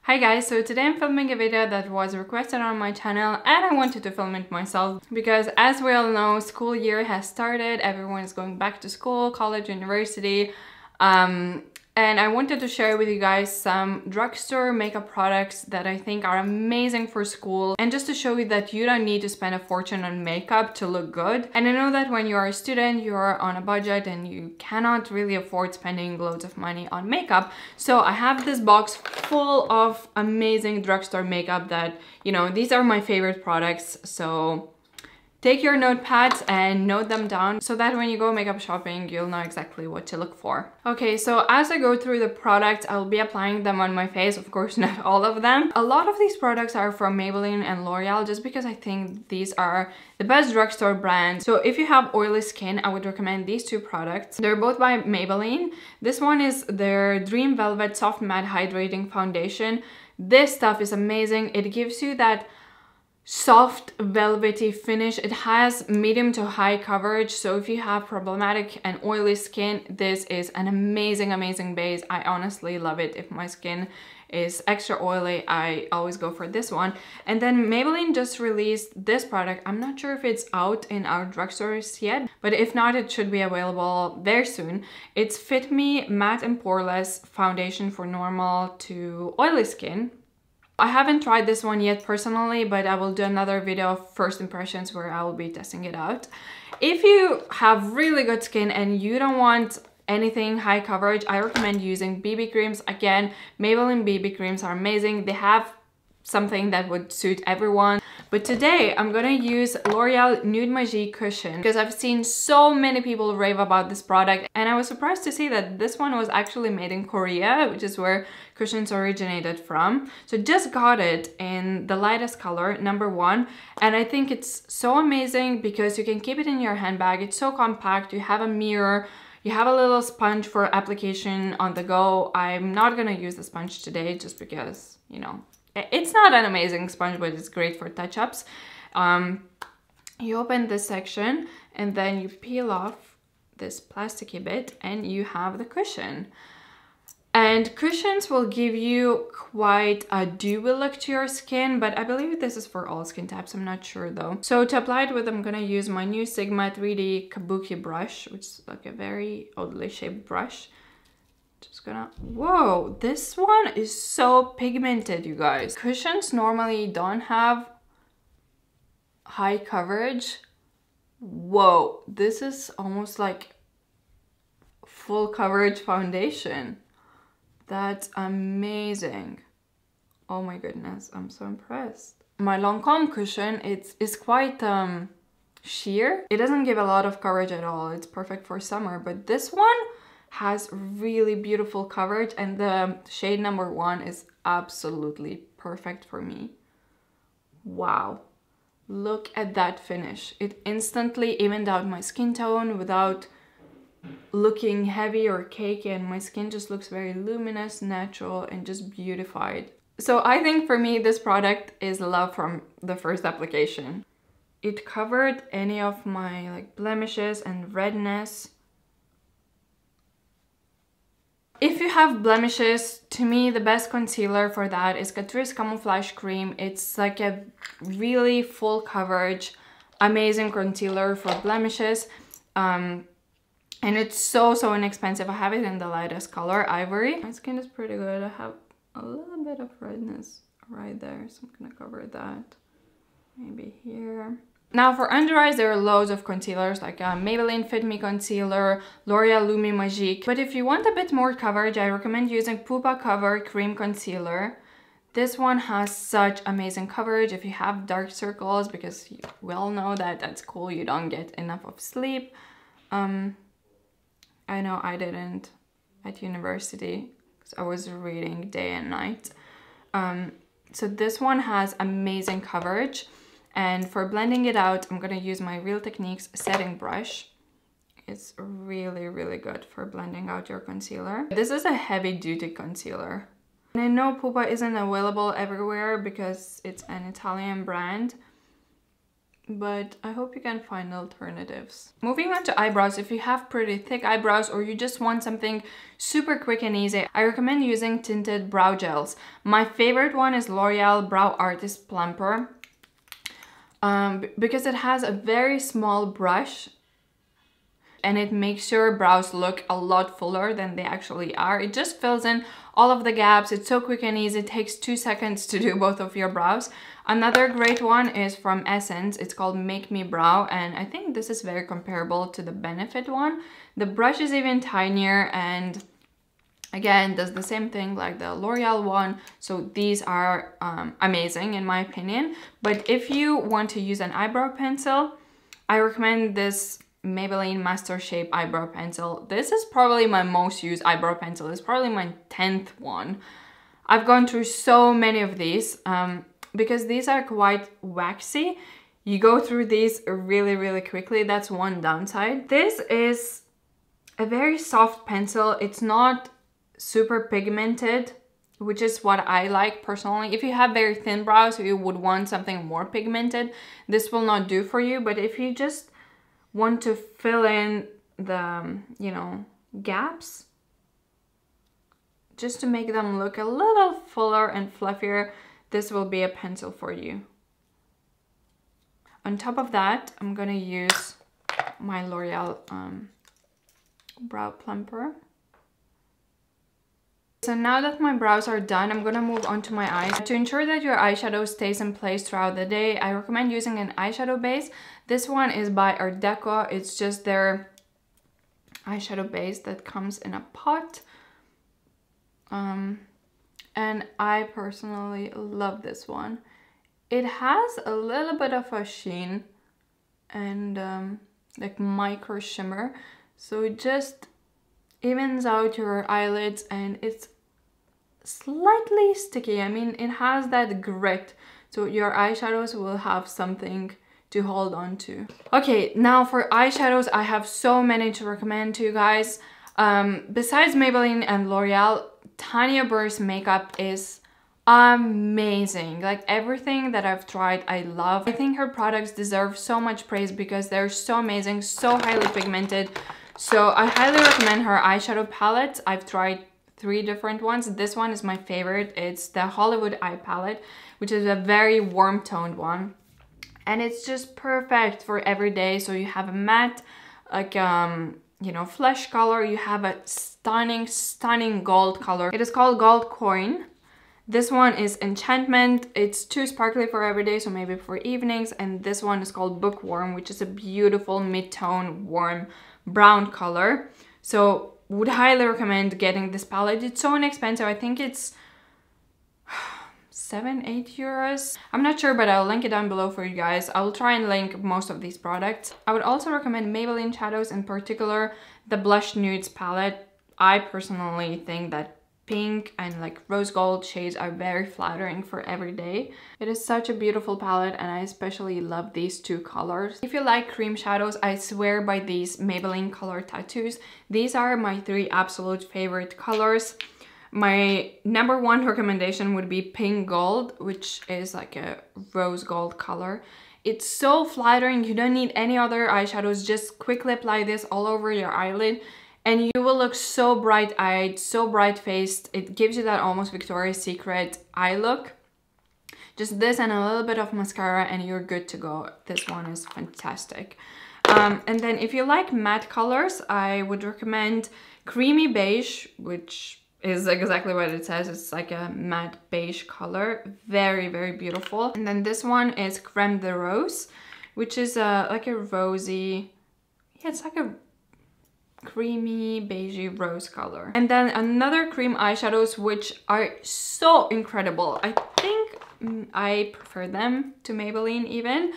Hi guys, so today I'm filming a video that was requested on my channel and I wanted to film it myself because as we all know, school year has started, everyone is going back to school, college, university, and I wanted to share with you guys some drugstore makeup products that I think are amazing for school and just to show you that you don't need to spend a fortune on makeup to look good. And I know that when you're a student, you're on a budget and you cannot really afford spending loads of money on makeup. So I have this box full of amazing drugstore makeup that, you know, these are my favorite products. So take your notepads and note them down so that when you go makeup shopping, you'll know exactly what to look for. Okay, so as I go through the products, I'll be applying them on my face. Of course, not all of them. A lot of these products are from Maybelline and L'Oreal just because I think these are the best drugstore brands. So if you have oily skin, I would recommend these two products. They're both by Maybelline. This one is their Dream Velvet Soft Matte Hydrating Foundation. This stuff is amazing. It gives you that soft velvety finish. It has medium to high coverage, so if you have problematic and oily skin, this is an amazing base. I honestly love it. If my skin is extra oily, I always go for this one. And then Maybelline just released this product. I'm not sure if it's out in our drugstores yet, but if not, it should be available very soon. It's Fit Me Matte and Poreless Foundation for normal to oily skin. I haven't tried this one yet personally, but I will do another video of first impressions where I will be testing it out. If you have really good skin and you don't want anything high coverage, I recommend using BB creams. Again, Maybelline BB creams are amazing. They have something that would suit everyone. But today I'm gonna use L'Oreal Nude Magique Cushion because I've seen so many people rave about this product and I was surprised to see that this one was actually made in Korea, which is where cushions originated from. So just got it in the lightest color, number 1, and I think it's so amazing because you can keep it in your handbag. It's so compact. You have a mirror, you have a little sponge for application on the go. I'm not gonna use the sponge today just because, you know, it's not an amazing sponge, but it's great for touch-ups. You open this section and then you peel off this plasticky bit and you have the cushion. And cushions will give you quite a dewy look to your skin, but I believe this is for all skin types. I'm not sure though. So to apply it with, I'm gonna use my new Sigma 3D Kabuki brush, which is like a very oddly shaped brush. Just gonna, whoa, this one is so pigmented, you guys. Cushions normally don't have high coverage. Whoa, this is almost like full coverage foundation. That's amazing. Oh my goodness, I'm so impressed. My Lancome cushion, it's quite sheer. It doesn't give a lot of coverage at all. It's perfect for summer, but this one has really beautiful coverage and the shade number 1 is absolutely perfect for me. Wow, look at that finish. It instantly evened out my skin tone without looking heavy or cakey, and my skin just looks very luminous, natural, and just beautified. So I think for me this product is love from the first application. It covered any of my like blemishes and redness. If you have blemishes, to me the best concealer for that is Catrice Camouflage Cream. It's like a really full coverage, amazing concealer for blemishes. And it's so inexpensive. I have it in the lightest color, ivory. My skin is pretty good. I have a little bit of redness right there, so I'm gonna cover that maybe here. Now for under eyes, there are loads of concealers like Maybelline Fit Me Concealer, L'Oreal Lumi Magique. But if you want a bit more coverage, I recommend using Pupa Cover Cream Concealer. This one has such amazing coverage if you have dark circles, because we all know that at school you don't get enough of sleep. I know I didn't at university because I was reading day and night. So this one has amazing coverage. And for blending it out, I'm gonna use my Real Techniques setting brush. It's really good for blending out your concealer. This is a heavy-duty concealer. And I know Pupa isn't available everywhere because it's an Italian brand, but I hope you can find alternatives. Moving on to eyebrows, if you have pretty thick eyebrows or you just want something super quick and easy, I recommend using tinted brow gels. My favorite one is L'Oreal Brow Artist Plumper because it has a very small brush and it makes your brows look a lot fuller than they actually are. It just fills in all of the gaps. It's so quick and easy. It takes 2 seconds to do both of your brows. Another great one is from Essence. It's called Make Me Brow, and I think this is very comparable to the Benefit one. The brush is even tinier and again does the same thing like the L'Oreal one. So these are amazing in my opinion. But if you want to use an eyebrow pencil, I recommend this Maybelline Master Shape Eyebrow Pencil. This is probably my most used eyebrow pencil. It's probably my 10th one. I've gone through so many of these because these are quite waxy. You go through these really quickly. That's one downside. This is a very soft pencil. It's not super pigmented, which is what I like personally. If you have very thin brows or you would want something more pigmented, this will not do for you. But if you just want to fill in the, you know, gaps, just to make them look a little fuller and fluffier, this will be a pencil for you. On top of that, I'm gonna use my L'Oreal Brow Plumper. So now that my brows are done, I'm gonna move on to my eyes. To ensure that your eyeshadow stays in place throughout the day, I recommend using an eyeshadow base. This one is by Artdeco. It's just their eyeshadow base that comes in a pot. And I personally love this one. It has a little bit of a sheen and like micro shimmer. So it just evens out your eyelids and it's slightly sticky. I mean, it has that grit, so your eyeshadows will have something to hold on to. Okay, now for eyeshadows, I have so many to recommend to you guys. Besides Maybelline and L'Oreal, Tanya Burr's makeup is amazing. Like everything that I've tried, I love. I think her products deserve so much praise because they're so amazing, so highly pigmented. So I highly recommend her eyeshadow palette. I've tried 3 different ones. This one is my favorite. It's the Hollywood Eye palette, which is a very warm toned one. And it's just perfect for every day. So you have a matte, like, you know, flesh color. You have a stunning gold color. It is called Gold Coin. This one is Enchantment. It's too sparkly for every day, so maybe for evenings. And this one is called Bookworm, which is a beautiful mid-tone warm brown color. So would highly recommend getting this palette. It's so inexpensive. I think it's 7-8 euros. I'm not sure, but I'll link it down below for you guys. I will try and link most of these products. I would also recommend Maybelline shadows, in particular the Blushed Nudes palette. I personally think that pink and like rose gold shades are very flattering for every day. It is such a beautiful palette and I especially love these 2 colors. If you like cream shadows, I swear by these Maybelline Color Tattoos. These are my 3 absolute favorite colors. My #1 recommendation would be Pink Gold, which is like a rose gold color. It's so flattering. You don't need any other eyeshadows. Just quickly apply this all over your eyelid and you will look so bright-eyed, so bright-faced. It gives you that almost Victoria's Secret eye look. Just this and a little bit of mascara and you're good to go. This one is fantastic. And then if you like matte colors, I would recommend Creamy Beige, which is exactly what it says. It's like a matte beige color. Very beautiful. And then this one is Creme de Rose, which is like a rosy, yeah, it's like a creamy beigey rose color. And then another cream eyeshadows which are so incredible. I think I prefer them to Maybelline even.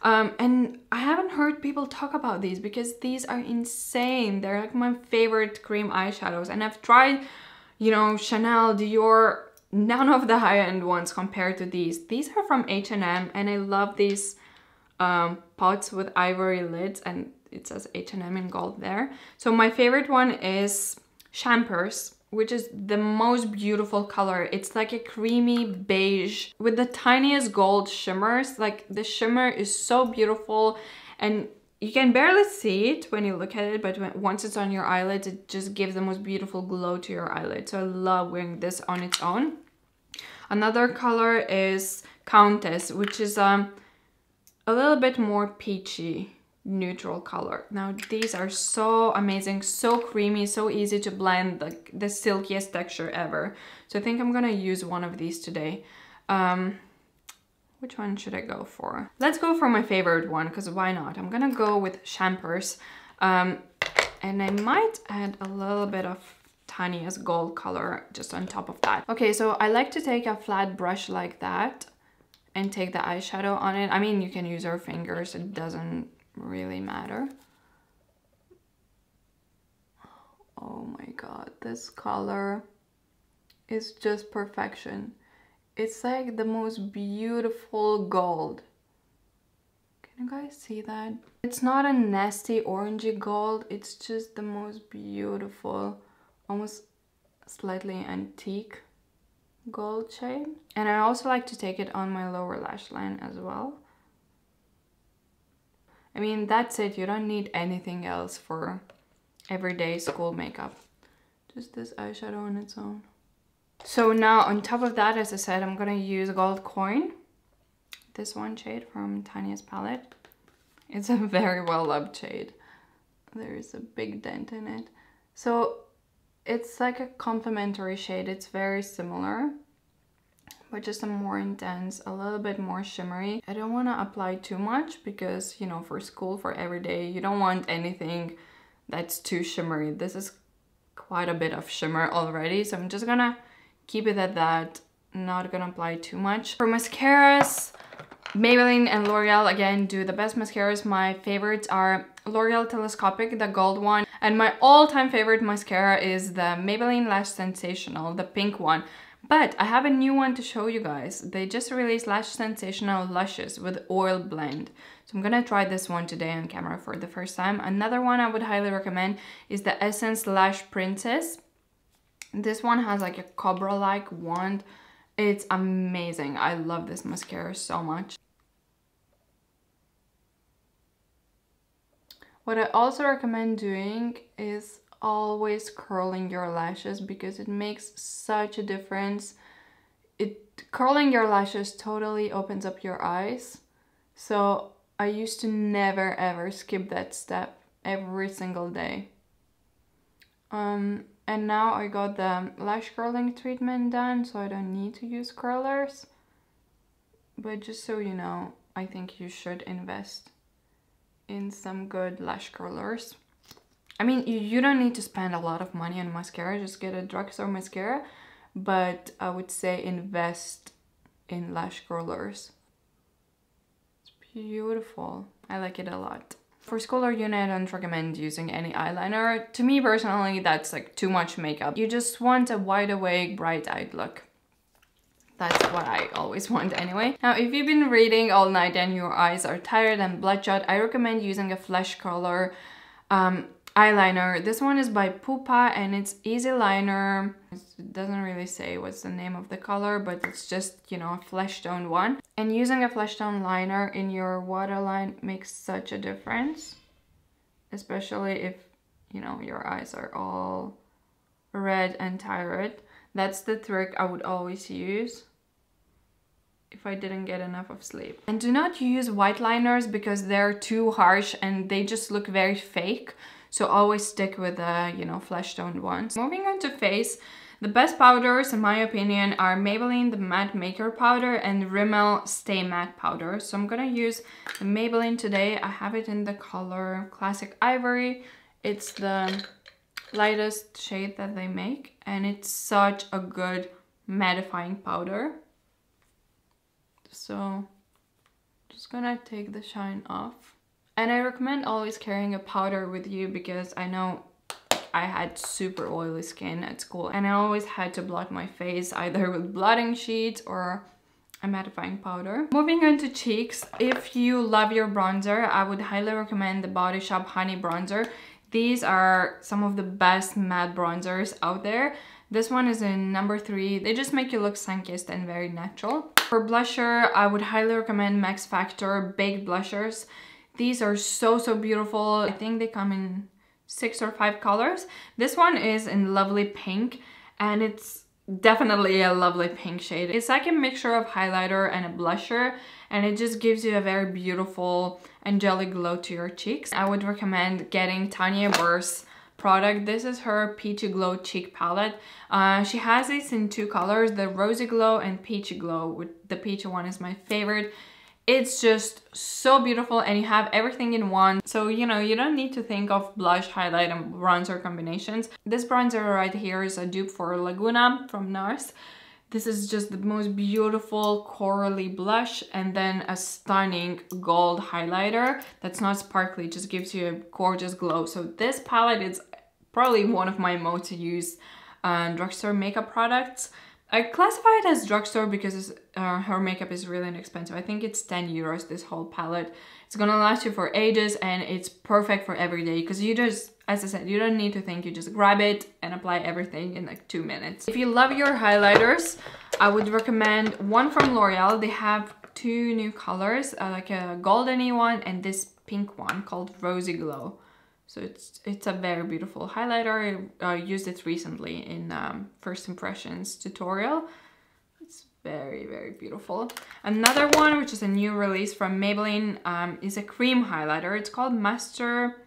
And I haven't heard people talk about these because these are insane. They're like my favorite cream eyeshadows and I've tried, you know, Chanel, Dior, none of the high-end ones compared to these. These are from H&M and I love these pots with ivory lids and it says H&M in gold there. So my favorite one is Champers. which is the most beautiful color. It's like a creamy beige with the tiniest gold shimmers. Like the shimmer is so beautiful, and you can barely see it when you look at it, but once it's on your eyelids, it just gives the most beautiful glow to your eyelids. So I love wearing this on its own. Another color is Countess, which is a little bit more peachy neutral color. Now these are so amazing, so creamy, so easy to blend, like the silkiest texture ever. So I think I'm gonna use one of these today. Which one should I go for? Let's go for my favorite one, because why not? I'm gonna go with Champers, and I might add a little bit of tiniest gold color just on top of that. Okay, so I like to take a flat brush like that and take the eyeshadow on it. I mean, you can use your fingers, it doesn't really matter. Oh my god, this color is just perfection. It's like the most beautiful gold. Can you guys see that? It's not a nasty orangey gold, it's just the most beautiful, almost slightly antique gold shade. And I also like to take it on my lower lash line as well. I mean, that's it. You don't need anything else for everyday school makeup. Just this eyeshadow on its own. So now on top of that, as I said, I'm gonna use Gold Coin. This one shade from Tanya's palette. It's a very well loved shade. There's a big dent in it. So it's like a complementary shade. It's very similar, but just a more intense, a little bit more shimmery. I don't want to apply too much because, you know, for school, for everyday, you don't want anything that's too shimmery. This is quite a bit of shimmer already, so I'm just gonna keep it at that, not gonna apply too much. For mascaras, Maybelline and L'Oreal again do the best mascaras. My favorites are Loreal Telescopic, the gold one, and my all-time favorite mascara is the Maybelline Lash Sensational, the pink one. But I have a new one to show you guys. They just released Lash Sensational Luscious with oil blend. So I'm gonna try this one today on camera for the first time. Another one I would highly recommend is the Essence Lash Princess. This one has like a cobra-like wand. It's amazing. I love this mascara so much. What I also recommend doing is always curling your lashes, because it makes such a difference. Curling your lashes totally opens up your eyes. So I used to never ever skip that step every single day. And now I got the lash curling treatment done, so I don't need to use curlers. But just so you know, I think you should invest in some good lash curlers. I mean, you don't need to spend a lot of money on mascara, just get a drugstore mascara, but I would say invest in lash curlers. It's beautiful. I like it a lot. For school or uni, I don't recommend using any eyeliner. To me personally, that's like too much makeup. You just want a wide awake, bright-eyed look. That's what I always want anyway. Now, if you've been reading all night and your eyes are tired and bloodshot, I recommend using a flesh color eyeliner. This one is by Pupa and it's Easy Liner. It doesn't really say what's the name of the color, but it's just, you know, a flesh tone one. And using a flesh tone liner in your waterline makes such a difference, especially if, you know, your eyes are all red and tired. That's the trick I would always use if I didn't get enough of sleep. And do not use white liners because they're too harsh and they just look very fake. So always stick with the, you know, flesh toned ones. Moving on to face, the best powders in my opinion are Maybelline the Matte Maker powder and Rimmel Stay Matte powder. So I'm gonna use the Maybelline today. I have it in the color Classic Ivory. It's the lightest shade that they make and it's such a good mattifying powder. So just gonna take the shine off. And I recommend always carrying a powder with you because I know I had super oily skin at school and I always had to blot my face either with blotting sheets or a mattifying powder. Moving on to cheeks, if you love your bronzer, I would highly recommend the Body Shop Honey Bronzer. These are some of the best matte bronzers out there. This one is in number 3. They just make you look sun-kissed and very natural. For blusher, I would highly recommend Max Factor Baked Blushers. These are so beautiful. I think they come in 6 or 5 colors. This one is in lovely pink, and it's definitely a lovely pink shade. It's like a mixture of highlighter and a blusher, and it just gives you a very beautiful angelic glow to your cheeks. I would recommend getting Tanya Burr's product. This is her Peachy Glow Cheek Palette. She has this in 2 colors, the Rosy Glow and Peachy Glow. The peachy one is my favorite. It's just so beautiful, and you have everything in one. So, you know, you don't need to think of blush, highlight, and bronzer combinations. This bronzer right here is a dupe for Laguna from NARS. This is just the most beautiful corally blush, and then a stunning gold highlighter that's not sparkly, just gives you a gorgeous glow. So this palette is probably one of my most used drugstore makeup products. I classify it as drugstore because her makeup is really inexpensive. I think it's 10 euros, this whole palette. It's gonna last you for ages, and it's perfect for every day because you just, as I said, you don't need to think. You just grab it and apply everything in like 2 minutes. If you love your highlighters, I would recommend one from L'Oreal. They have 2 new colors, like a goldeny one and this pink one called Rosy Glow. So it's a very beautiful highlighter. I used it recently in First Impressions tutorial. It's very beautiful. Another one, which is a new release from Maybelline, is a cream highlighter. It's called Master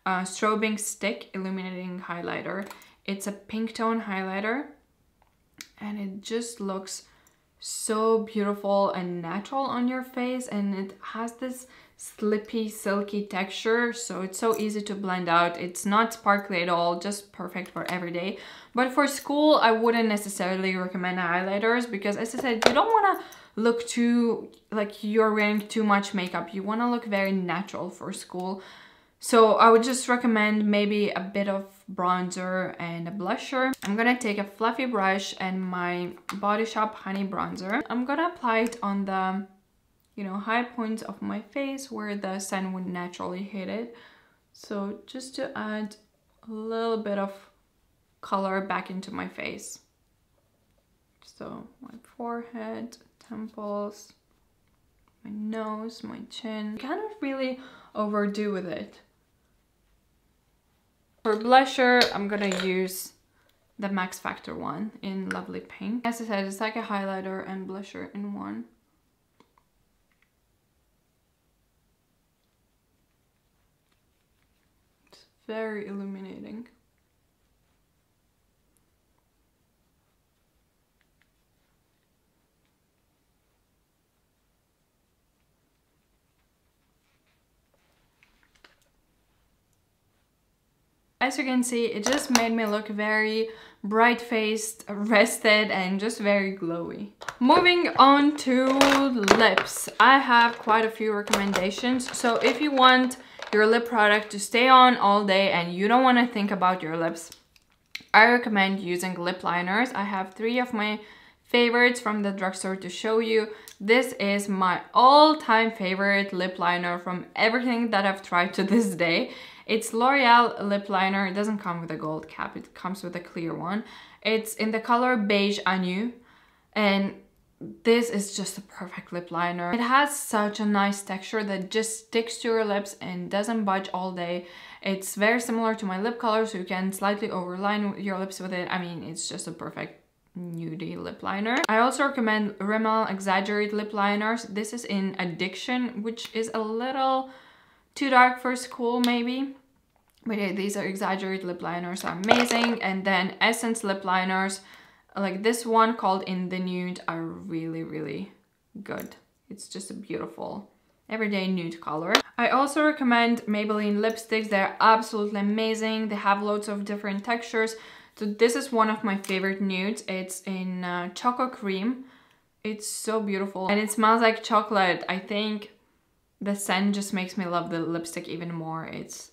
Strobing Stick Illuminating Highlighter. It's a pink tone highlighter, and it just looks so beautiful and natural on your face, and it has this slippy, silky texture, so it's so easy to blend out. It's not sparkly at all, just perfect for every day. But for school, I wouldn't necessarily recommend highlighters because, as I said, you don't want to look too like you're wearing too much makeup. You want to look very natural for school. So I would just recommend maybe a bit of bronzer and a blusher. I'm gonna take a fluffy brush and my Body Shop Honey bronzer. I'm gonna apply it on the, you know, high points of my face where the sun would naturally hit it. So just to add a little bit of color back into my face. So my forehead, temples, my nose, my chin. Kind of really overdo with it. For blusher, I'm gonna use the Max Factor one in lovely pink. As I said, it's like a highlighter and blusher in one. It's very illuminating. As you can see, it just made me look very bright-faced, rested, and just very glowy. Moving on to lips. I have quite a few recommendations. So if you want your lip product to stay on all day and you don't want to think about your lips, I recommend using lip liners. I have 3 of my favorites from the drugstore to show you. This is my all-time favorite lip liner from everything that I've tried to this day. It's L'Oreal Lip Liner. It doesn't come with a gold cap, it comes with a clear one. It's in the color Beige Agnew, and this is just a perfect lip liner. It has such a nice texture that just sticks to your lips and doesn't budge all day. It's very similar to my lip color, so you can slightly overline your lips with it. I mean, it's just a perfect nudie lip liner. I also recommend Rimmel Exaggerate lip liners. This is in Addiction, which is a little too dark for school maybe. But yeah, these are Exaggerate lip liners, are amazing. And then Essence lip liners, like this one called In the Nude, are really good. It's just a beautiful everyday nude color. I also recommend Maybelline lipsticks. They're absolutely amazing. They have loads of different textures. So this is one of my favorite nudes. It's in Choco Cream. It's so beautiful and it smells like chocolate. I think the scent just makes me love the lipstick even more. It's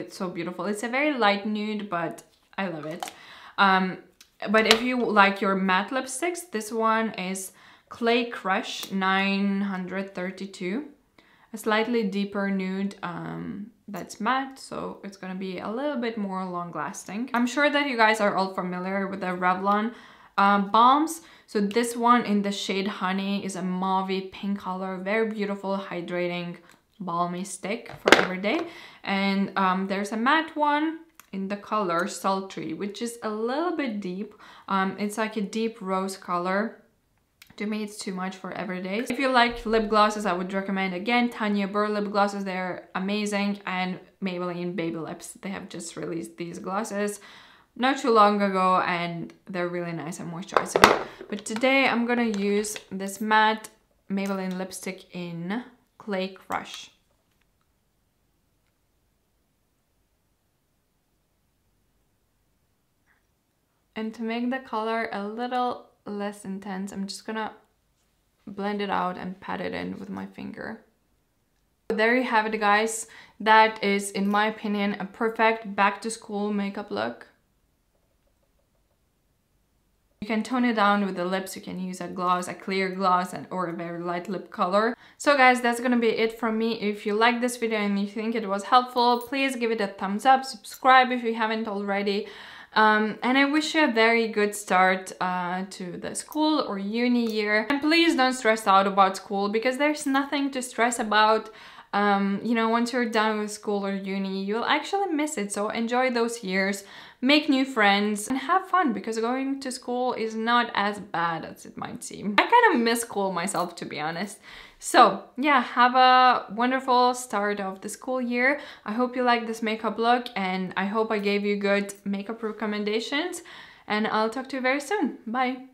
so beautiful. It's a very light nude, but I love it. But if you like your matte lipsticks, this one is Clay Crush 932. a slightly deeper nude that's matte, so it's gonna be a little bit more long lasting. I'm sure that you guys are all familiar with the Revlon balms. So this one in the shade Honey is a mauve pink color, very beautiful, hydrating, balmy stick for every day. And there's a matte one in the color Sultry, which is a little bit deep. It's like a deep rose color. To me, it's too much for every day. If you like lip glosses, I would recommend, again, Tanya Burr lip glosses. They're amazing. And Maybelline Baby Lips. They have just released these glosses not too long ago, and they're really nice and moisturizing. But today I'm gonna use this matte Maybelline lipstick in Clay Crush. And to make the color a little less intense, I'm just gonna blend it out and pat it in with my finger. There you have it, guys. That is, in my opinion, a perfect back to school makeup look. You can tone it down with the lips. You can use a gloss, a clear gloss, or a very light lip color. So guys, that's gonna be it from me. If you like this video and you think it was helpful, please give it a thumbs up, subscribe if you haven't already. And I wish you a very good start to the school or uni year. And please don't stress out about school, because there's nothing to stress about. You know, once you're done with school or uni, you'll actually miss it. So enjoy those years, make new friends, and have fun, because going to school is not as bad as it might seem. I kind of miss school myself, to be honest. So yeah, have a wonderful start of the school year. I hope you like this makeup look, and I hope I gave you good makeup recommendations, and I'll talk to you very soon. Bye!